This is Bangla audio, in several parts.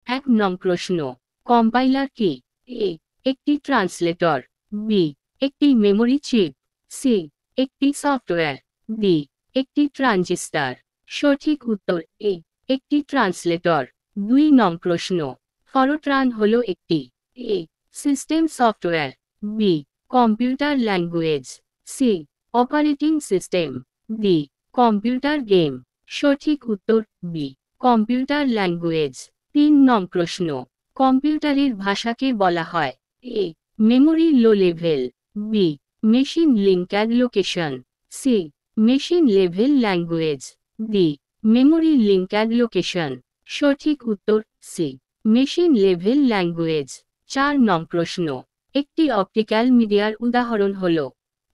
এক নং প্রশ্ন, কম্পাইলার কি? এ একটি ট্রান্সলেটর, বি একটি মেমোরি চিপ, সি একটি সফটওয়্যার, ডি একটি ট্রানজিস্টর। সঠিক উত্তর এ একটি ট্রান্সলেটর। 2 নং প্রশ্ন, ফরট্রান হল একটি A system software, B computer language, C operating system, D computer game. সঠিক উত্তর বি কম্পিউটার ল্যাঙ্গুয়েজ। 3 নং প্রশ্ন, কম্পিউটারের ভাষাকে বলা হয় A memory low level, B machine linked location, C machine level language, D memory linked location. সঠিক উত্তর সি মেশিন লেভেল ল্যাঙ্গুয়েজ। 4 নং প্রশ্ন, একটি অপটিক্যাল মিডিয়ার উদাহরণ হল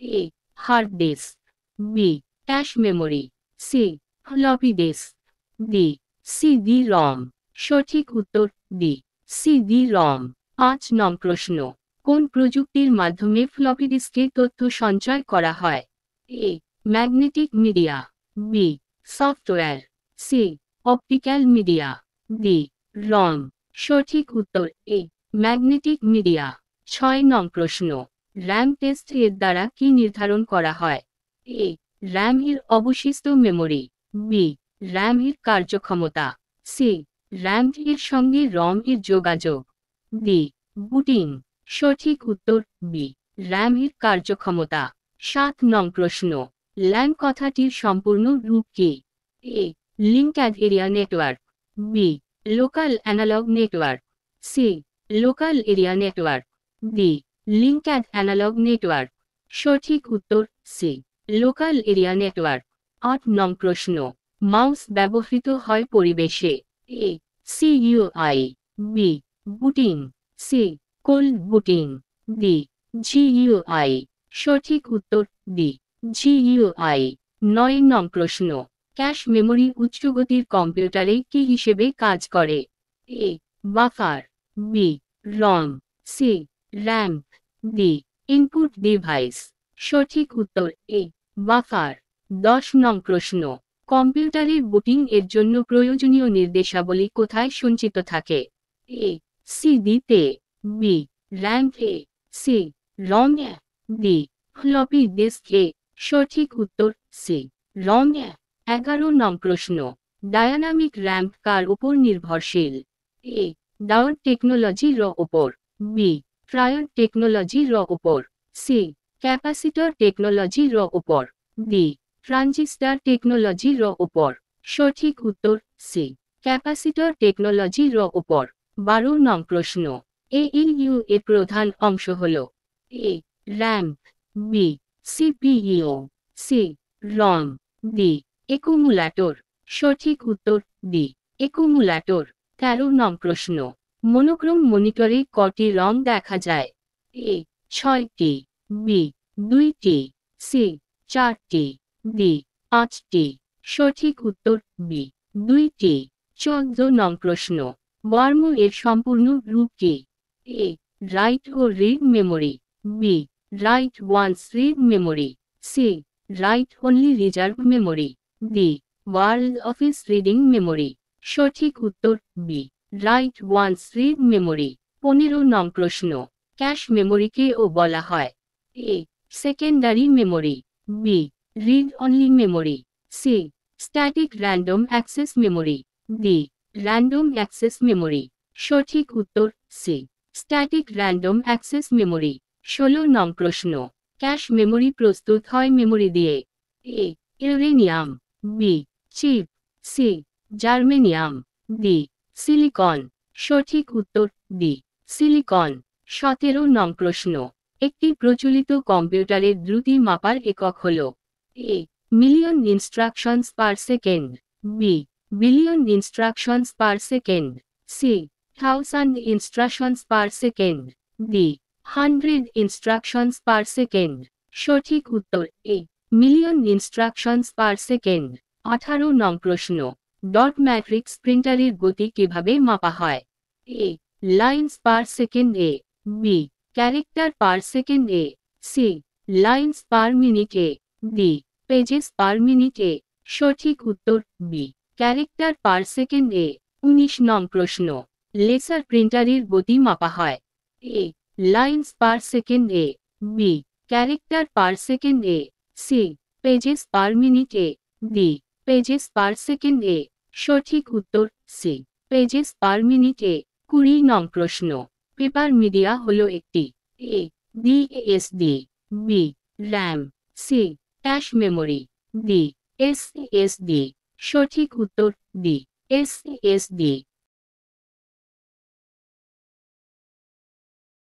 A hard disk, B cache memory, C floppy disk, D CD ROM. সঠিক উত্তর ডি সিডি রম। 5 নং প্রশ্ন, কোন প্রযুক্তির মাধ্যমে ফ্লপি ডিস্কে তথ্য সঞ্চয় করা হয়? A magnetic media, B software, C optical media, D ROM. সঠিক উত্তর এ ম্যাগনেটিক মিডিয়া। 6 নং প্রশ্ন, র্যাম টেস্ট এর দ্বারা কি নির্ধারণ করা হয়? এ র্যাম এর অবশিষ্ট মেমোরি, বি র্যাম এর কার্যক্ষমতা, সি র্যাম এর সঙ্গে রম এর যোগাযোগ, ডি বুটিং। সঠিক উত্তর বি র্যাম এর কার্যক্ষমতা। 7 নং প্রশ্ন, ল্যান কথাটির সম্পূর্ণ রূপ কি? A linked area network, B local analog network, C local area network, D linked analog network. সঠিক উত্তর সি লোকাল এরিয়া নেটওয়ার্ক। 8 নং প্রশ্ন, মাউস ব্যবহৃত হয় পরিবেশে A CUI, B booting, C cold booting, D GUI. সঠিক উত্তর ডি জিইউআই। 9 নং প্রশ্ন, ক্যাশ মেমোরি উচ্চগতির কম্পিউটারে কি হিসেবে কাজ করে? A buffer, B ROM, C RAM, D input device. সঠিক উত্তর এ বাফার। 10 নং প্রশ্ন, কম্পিউটারের বুটিং এর জন্য প্রয়োজনীয় নির্দেশাবলী কোথায় সঞ্চিত থাকে? এ সিডিতে, বি র্যাম এ, সি রম এ, ডি ফ্লপি ডিস্ক এ। সঠিক উত্তর সি রম এ। 11 নং প্রশ্ন, ডায়নামিক র্যাম্প কার উপর নির্ভরশীল? এ ডাউন টেকনোলজির উপর, বি ট্রায়ন টেকনোলজির উপর, সি ক্যাপাসিটর টেকনোলজির উপর, ডি ট্রানজিস্টর টেকনোলজির উপর। সঠিক উত্তর সি ক্যাপাসিটর টেকনোলজির উপর। 12 নং প্রশ্ন, এইউ এর প্রধান অংশ হল A RAM, B CPU, C ROM, D accumulator. সঠিক উত্তর ডি একুমুলেটর। 13 নং প্রশ্ন, মনোক্রোম মনিটরে কটি রং দেখা যায়? এ 6টি, বি 2টি, সি 4টি, ডি 5টি। সঠিক উত্তর বি 2টি। 14 নং প্রশ্ন, ওয়ার্ম এর সম্পূর্ণ রূপ কি? এ রাইট ও read memory, B write once read memory, C write only reserve memory, D world office reading memory. সঠিক উত্তর B write once read memory. 15 নং প্রশ্ন, ক্যাশ মেমোরিকে ও বলা হয় A secondary memory, B read only memory, C static random access memory, D random access memory. সঠিক উত্তর C static random access memory. 16 নং প্রশ্ন, ক্যাশ মেমোরি প্রস্তুত হয় মেমোরি দিয়ে A uranium, B chip, C germanium, D silicon. সঠিক উত্তর ডি সিলিকন। 17 নং প্রশ্ন, একটি প্রচলিত কম্পিউটারের দ্রুতি মাপার একক হল A million instructions per second, B billion instructions per second, C 1000 instructions per second, D 100 instructions per second. সঠিক উত্তর A million instructions per second. 18 নং প্রশ্ন, ডট ম্যাট্রিক্স প্রিন্টারের গতি কিভাবে মাপা হয়? এ লাইন্স পার সেকেন্ড এ, বি ক্যারেক্টার পার সেকেন্ড এ, সি লাইন্স পার মিনিট এ, ডি পেজেস পার মিনিট এ। সঠিক উত্তর বি ক্যারেক্টার পার সেকেন্ড এ। 19 নং প্রশ্ন, লেসার প্রিন্টারের গতি মাপা হয়। এ লাইনস পার সেকেন্ড এ, বি ক্যারেক্টার পার সেকেন্ড এ, সি পেজেস পার মিনিট এ, ডি পেজেস পার সেকেন্ড এ। সঠিক উত্তর সি পেজেস পার মিনিট এ। 20 নং প্রশ্ন। পেপার মিডিয়া হলো একটি এ ডিএসডি, B RAM, C cache memory, D SSD. সঠিক উত্তর ডি এসএসডি।